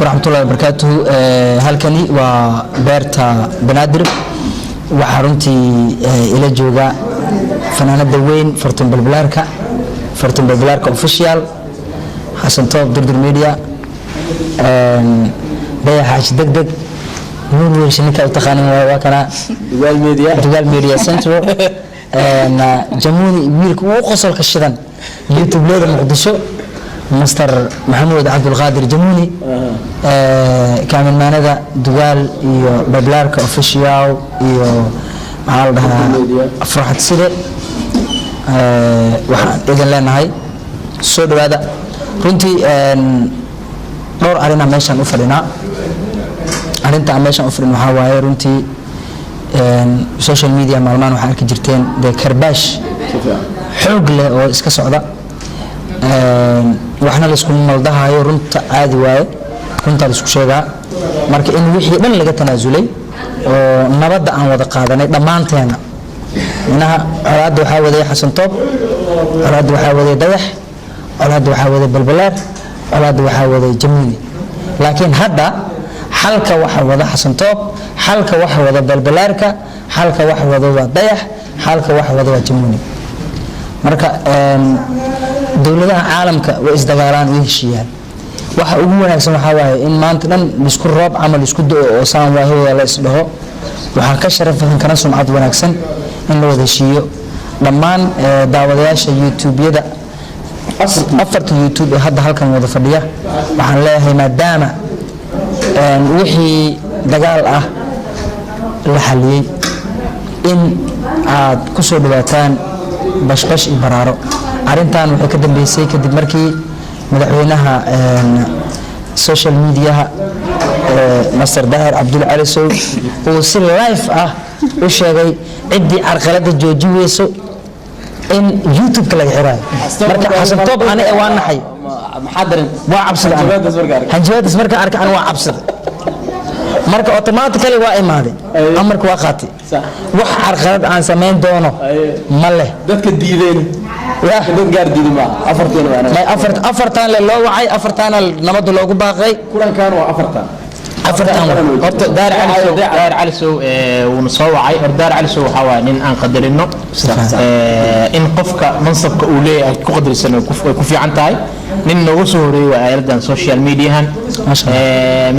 ورحمة الله وبركاته هالكني وبرتا بنادر وحرمتي إلى جوجا فنانة دوين فرتون بالبلاركا أوفيشيال حسن توب دردر ميديا بيا حاج دق نور وشنكا وتخاني وكنا دوال ميديا سنترو جموني ويلك وقصل كشدان يوتيوب ليدا مقدسو مستر محمود عبد القادر جموني كامل ماندا دوال iyo bablarka official iyo maxaa la dhahaa afraxad sida waxaan idin leenahay soo dhawaada runtii dhowr arina meeshan u fadhinaa arinta meeshan u fadhin waxa waaye runtii social media maalmahan waxa arki jirteen de karbash xoog leh oo iska socda waxna la isku maldahayo runta caadi waaye runta la isku sheegaa marka in wixii dhan laga tanaasulay oo nabadda aan wada qaadanay dhamaanteena inaha colaad waxa waday xasan toob colaad waxa waday dayax colaad waxa waday balbalaar colaad waxa waday jamuni laakiin hadda xalka waxa wada xasan toob xalka waxa wada balbalaarka xalka waxa wada waa dayax xalka waxa wada waa jamuni marka dawladaha caalamka way isdagaalaan way heshiiyaan waxa ugu wanaagsan waxa waaye in maanta dhan isku roob amal isku doo oo saan waahay la isdhaho waxa ka sharafan kana sumcad wanaagsan in la wada heshiiyo dhammaan daawadayaasha YouTube-yada afarta YouTube ee hadda halkan wada fadhiya waxaan leeyahay maadaama wixii dagaal ah la xaliyay in aad ku soo dhawaataan bashbash iyo baraaro arintan waxay ka dambeysay kadib markii madaxweynaha social media Master Daahir Abdul Ali Sow oo si live ah u sheegay cidii arqalada joojiyeyso in YouTube ka laga xirayo marka xasan toob ana waan naxay maxadarin waa cabsada hanjabadas marka arka aan waa cabsada marka automatically waa imaaday amarka waa qaatay wax arqalad aan sameyn doono ma leh dadka diideen dad gaar diiday ma afartan la loo wacay afartan nabad loogu baaqay kulankan waa afartan horta daar cali sow uu soo wacay daar cali sow waxa waa nin aan qadarino in qofka mansabka uu leeyahay ku qadarsan ku fiican tahay nin noogu soo horeeyay waa aaladdan social mediahan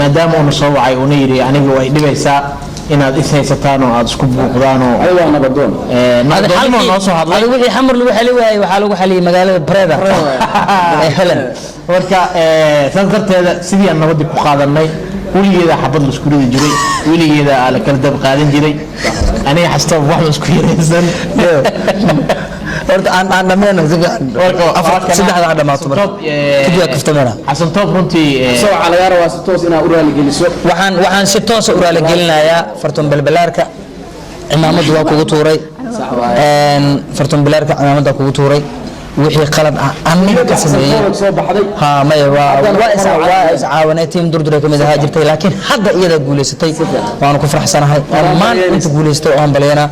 maadaama uu soo wacay uu yiri aniga way dhibaysaa inaad is haysataan oo aad isku buuqdaan oo ay waa nabadoon nabadoon noo soo hadlay wixii xamar lagu xali waayay waxa lagu xaliyay magaalada Breda ee Helen marka sanadteeda sidii aan nabad ku qaadanay wiligeeda xabad la isku ridi jiray wiligeeda ala kala dab qaadan jiray aniga xasta wax la isku yeeraysan horta aan dhameeno saddexda dhamaato marka kidiya kaftamana xasan toob runtii soo calayaar waa si toos ina u raali geliso waxaan si toos u raali gelinayaa fartun balbalaarka imaamadu waa kugu tuuray fartun balbalaarka imaamada kugu tuuray wixii qalad ah aniga ka sameeyay soo baxday ha may waa iscaawanay team durdur kamid ah jirtay laakiin hadda iyada guuleysatay waan ku faraxsanahay dhammaan inta guuleystay oo ambaleena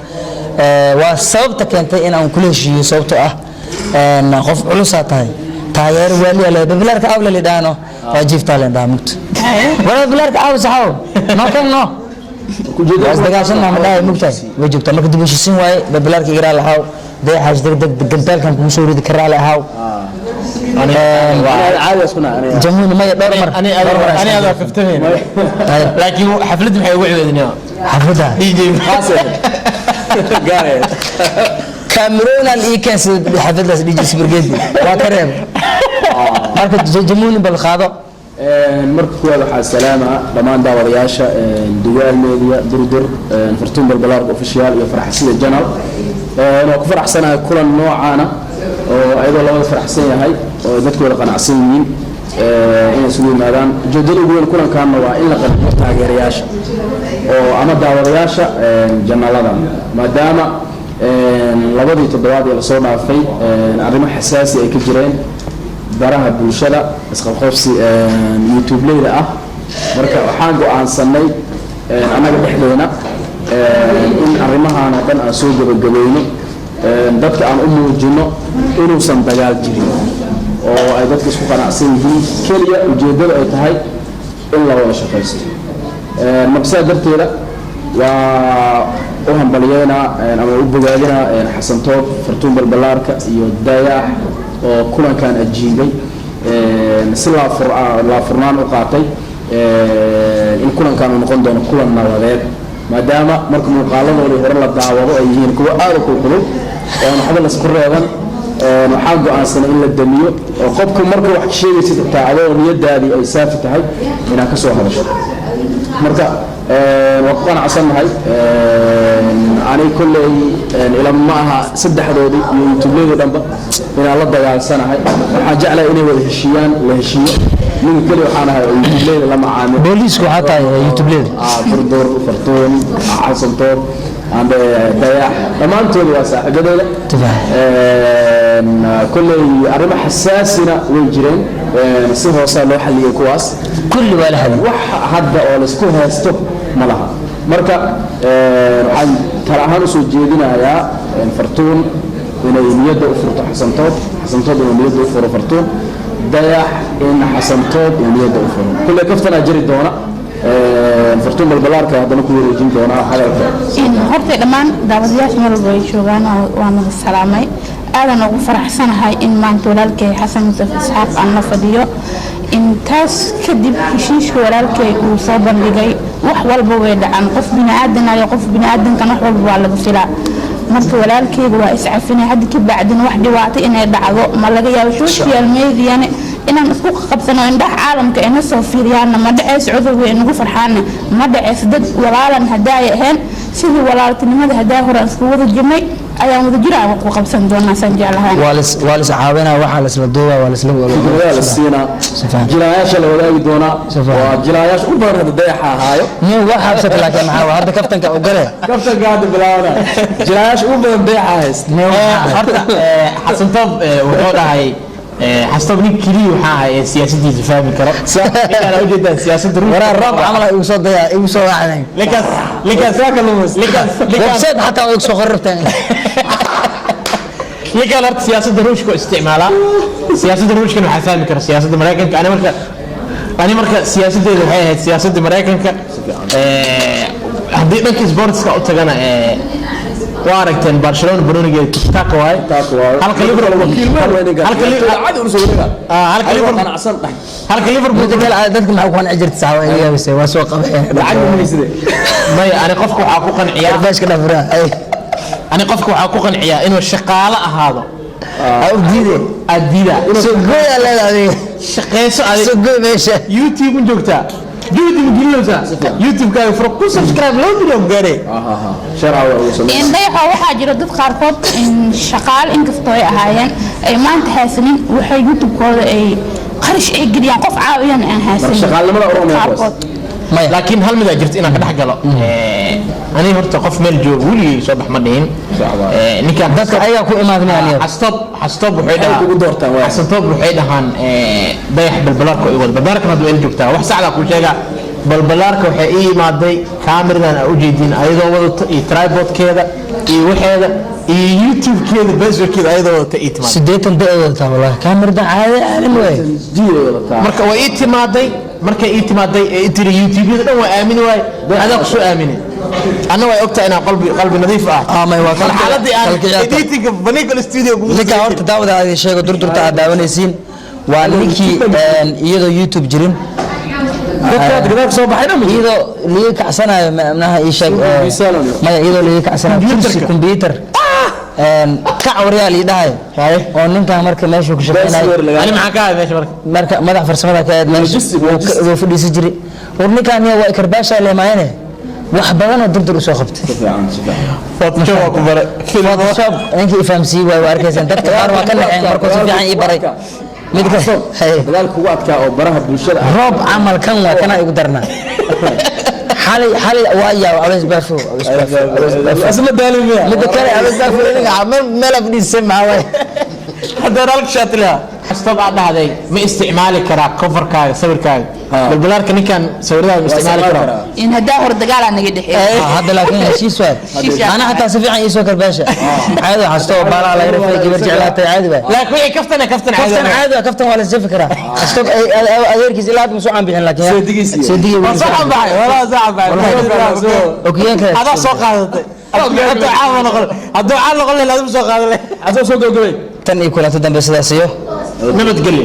waa sababta keentay in aan kula heshiiyo sababtoo ah qof culus tahay taageer wali la bablarka awla lidano waajibta leen daamut wala bablarka aw saxaw no kan no ku jeedo asdagaashan ma dhaay mugtay wajibta marka dib u heshiisin waay bablarka igra lahaw day xaj degdeg gantalkan ku soo ridi karaa lahaw عادي اسكنا جمهور ما يدور مر انا هذا كفتمين لكن حفلتي waxay ugu ciidanaa xaflada DJ حاسب قاعد كاميرون الايكاس حفلة DJ سبرجيد وكريم marka جمهور بالقاده marka kuwada waxa salaama dhamaan daawadayaasha duwaal media durdur fartuun balbalaarka official iyo faraxsida janal oo ku faraxsanahay kulan noocaana oo ayadoo laba faraxsan yahay oo dadkooda qanacsan yihiin inay isugu yimaadaan ujeedada ugu weyn kulankaana waa in la qanco taageerayaasha oo ama daawadayaasha janalada maadaama labadii toddobaad ee la soo dhaafay arrimo xasaasi ay ka jireen baraha bulshada isqabqabsi YouTube-leyda ah marka waxaan go'aansanay anaga dhexdeena in arrimahan oo dhan aan soo gabagabayno dadka aan u muujino inuusan dagaal jirin oo ay dadka isku qanacsan yihiin kaliya ujeedada ay tahay in la wada shaqaysto marka sidaa darteeda waa u hambalyeynaa ama u bogaadinaa xasan toob fartuun balbalaarka iyo dayaax oo kulankan ajiibay si laa furnaan u qaatay in kulankan uu noqon doono kulan nabadeed maadaama marka muuqaaladoodii hore la daawado ay yihiin kuwa aad u kulkulul oon waxba laisku reeban waxaa go-aansanay in la damiyo oo qofku marka wax sheegaysid xitaa adoo niyadaadii ay saafi tahay inaad ka soo hadasho marka waa ku qanacsannahay ani kolley ilama ma aha saddexdoodii iyo yutubyadii dhanba inaan la dagaalsanahay waxaan jeclahay inay wada heshiiyaan la heshiiyo ninka keli waxaan ahay oo yutubleyda la macaamil booliisku waxaa tahay yutubleyda durdur fartuun xasan toob ande dayax dhammaantooda waa saaxiibadooda kolley arrimo xasaasina way jireen si hoosaa loo xalliyey kuwaas kulli waa la hadlay wax hadda oo laisku haysto ma laha marka waxaan tala ahaan usoo jeedinayaa fartuun inay niyadda u furto xasantoob inuu niyadda u furo fartuun dayax in xasantoob uu niyadda u furo kulley kaftanaa jiri doona fartuun balbalaarka haddana ku wareejin doonaa hadalka horta dhammaan daawadayaasha meel walba ay joogaan waa naga salaamay aadan ugu faraxsanahay in maanta walaalkay xasan musaf isxaaq aan la fadhiyo intaas kadib heshiiska walaalkay uu soo bandhigay wax walba way dhacaan qof biniaadan ayo qof biniaadankan wax walba waa laga filaa marka walaalkayga waa iscafinay hadda ka bacdina wax dhibaato inay dhacdo ma laga yaabo social mediana inaan isku qabsano indhaha caalamka ina soo fiiriyaana ma dhaceys cudurga inagu farxaana ma dhaceys dad walaalan haddaa ay ahayn sidii walaaltinimada haddaa hore aan isku wada jirnay ayaan wada jira aan ku qabsan doonaa san jeclahay waa lis caawinaa waxaa la isla duubaa waa la siinaa jilaayaasha la wadaagi doonaa waa jilaayaasha u badan hadda dayaxa ahaayo nin wax habsata laakiin maxaa hadda kaftanka u gale kaftanka hadda bilaabana jilaayaasha u badan dayaxa haysta horta xasan toob wuxuu dhahay xasan nin keliya waxaa ahay siyaasadiisa fahmi karo ninkaan ujeedaan siyaasadda waraa roob camal igu soo daya igu soo wacday linkaas website xataa igu soo qorrabtaan ninkaan horta siyaasadda ruushka isticmaalaa siyaasadda ruushkana waxaa fahmi kara siyaasadda maraykanka ani marka siyaasaddeeda waxay ahayd siyaasadda maraykanka haddii dhanka sportska u tagana waa aragteen barcelona baronigeeda tiktaaka waaye halka liverpool dadka maxaa ku qanci jirta saxawa ay yaabisay waa soo qabeen maya ani qofka waxaa ku qanciyaa baashka dhafra ani qofka waxaa ku qanciyaa inuu shaqaale ahaado diida soo gooya leedahay shaqeyso soo gooy meesha youtube ma joogtaa جودي مجلوسة يوتيوب كاي فرق سبسكرايب لو مليون غاري إن ضيعة واحد جرى ضد خارقات إن شغال إن كفتوي أهاين أي ما أنت حاسنين وحي يوتيوب كله أي خرج أي قد يقف عاويا أنا حاسين شغال لما أروح لكن هل ماذا جرت إنا كده حاجة لا أنا هرت قف ميل جو ولي صباح مدين نكان dadka ayaa ku imaadnaa حستوب وحيدا حستوب وحيدا هان ضيح بالبلاركو يقول بالبلاركو هذا وين جبتها واحد ساعة كل شيء بالبلاركو وحي مادي كاميرا أوجدين أيضا وضع ترايبود كذا وحيدا يوتيوب كذا بس كذا أيضا وضع إتماد سديت أنت أيضا والله كاميرا ده عادي anyway مركا وإتمادي marka ii timaaday intiri youtube da waa aamin waay adaa ku soo aaminay ana way ogtaa inaan qalbi nadiif ah ma waa xaaladii aan editing banigal studio ninka horta daawada aad sheego durdurta aad daawanaysiin waa ninkii iyadoo youtube jirin dadka gadaal soo baxayna iyadoo liiga kacsanayo macnaha ii sheeg maya iyadoo liiga kacsanayo computer kac waryaal ii dhahay oo ninkan marka meesha ku shaqeynay ani maxaa ka ahay meesha marka madax farsamada ka aad meesha uu fadhiisi jiray war ninkan waa karbaasha leemayane wax badan oo durdur soo qabtay photoshop ku bare photoshop inki fahamsi way arkaysan dadka qaar waa ka naxeen markuu si fiican ii baray mid ka dadaal kugu adkaa oo baraha bulshada roob camal kan waa kana igu darnaa حالي ويا عبس بافو اسمه دالي متى كان عبس بافو عمل ملا بدي السمع حتى رالك شاتلها stop aad dhahday ma isticmaali karaa coverkaaga sawirkaaga balbalaarka ninkan sawirada ma isticmaali karaa in hadaa hor dagaal aan naga dhexeeyo hadda laakiin heshiis waay ana xataa si fiican isoo karbaasha caadi xasto baala la yarafay gabar jeclaatay caadi waay laakiin way kaftan caadi kaftan wala si fikra stop adeerkiis ilaa hadda soo aan bixin laakiin seedigi soo aan baxay wala soo aan baxay okiyeenka hada soo qaadatay hadda caawin noqon lahayd soo qaadan lahayd asoo soo gogobay tan iyo kula dambe sidaas iyo nabadgelyo